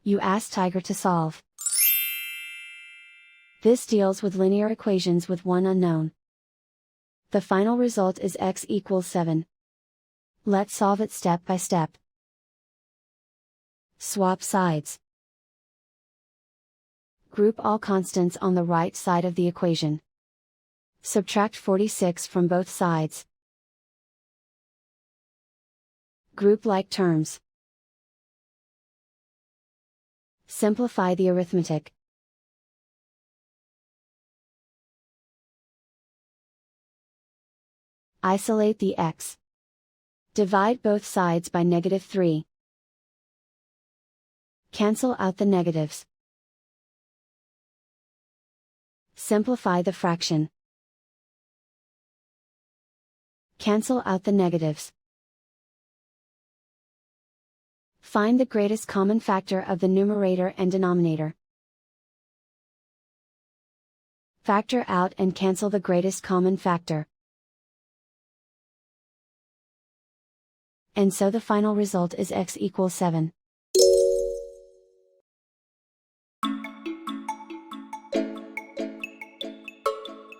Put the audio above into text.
You ask Tiger to solve. This deals with linear equations with one unknown. The final result is x equals 7. Let's solve it step by step. Swap sides. Group all constants on the right side of the equation. Subtract 46 from both sides. Group like terms. Simplify the arithmetic. Isolate the x. Divide both sides by -3. Cancel out the negatives. Simplify the fraction. Cancel out the negatives. Find the greatest common factor of the numerator and denominator. Factor out and cancel the greatest common factor. And so the final result is x equals 7.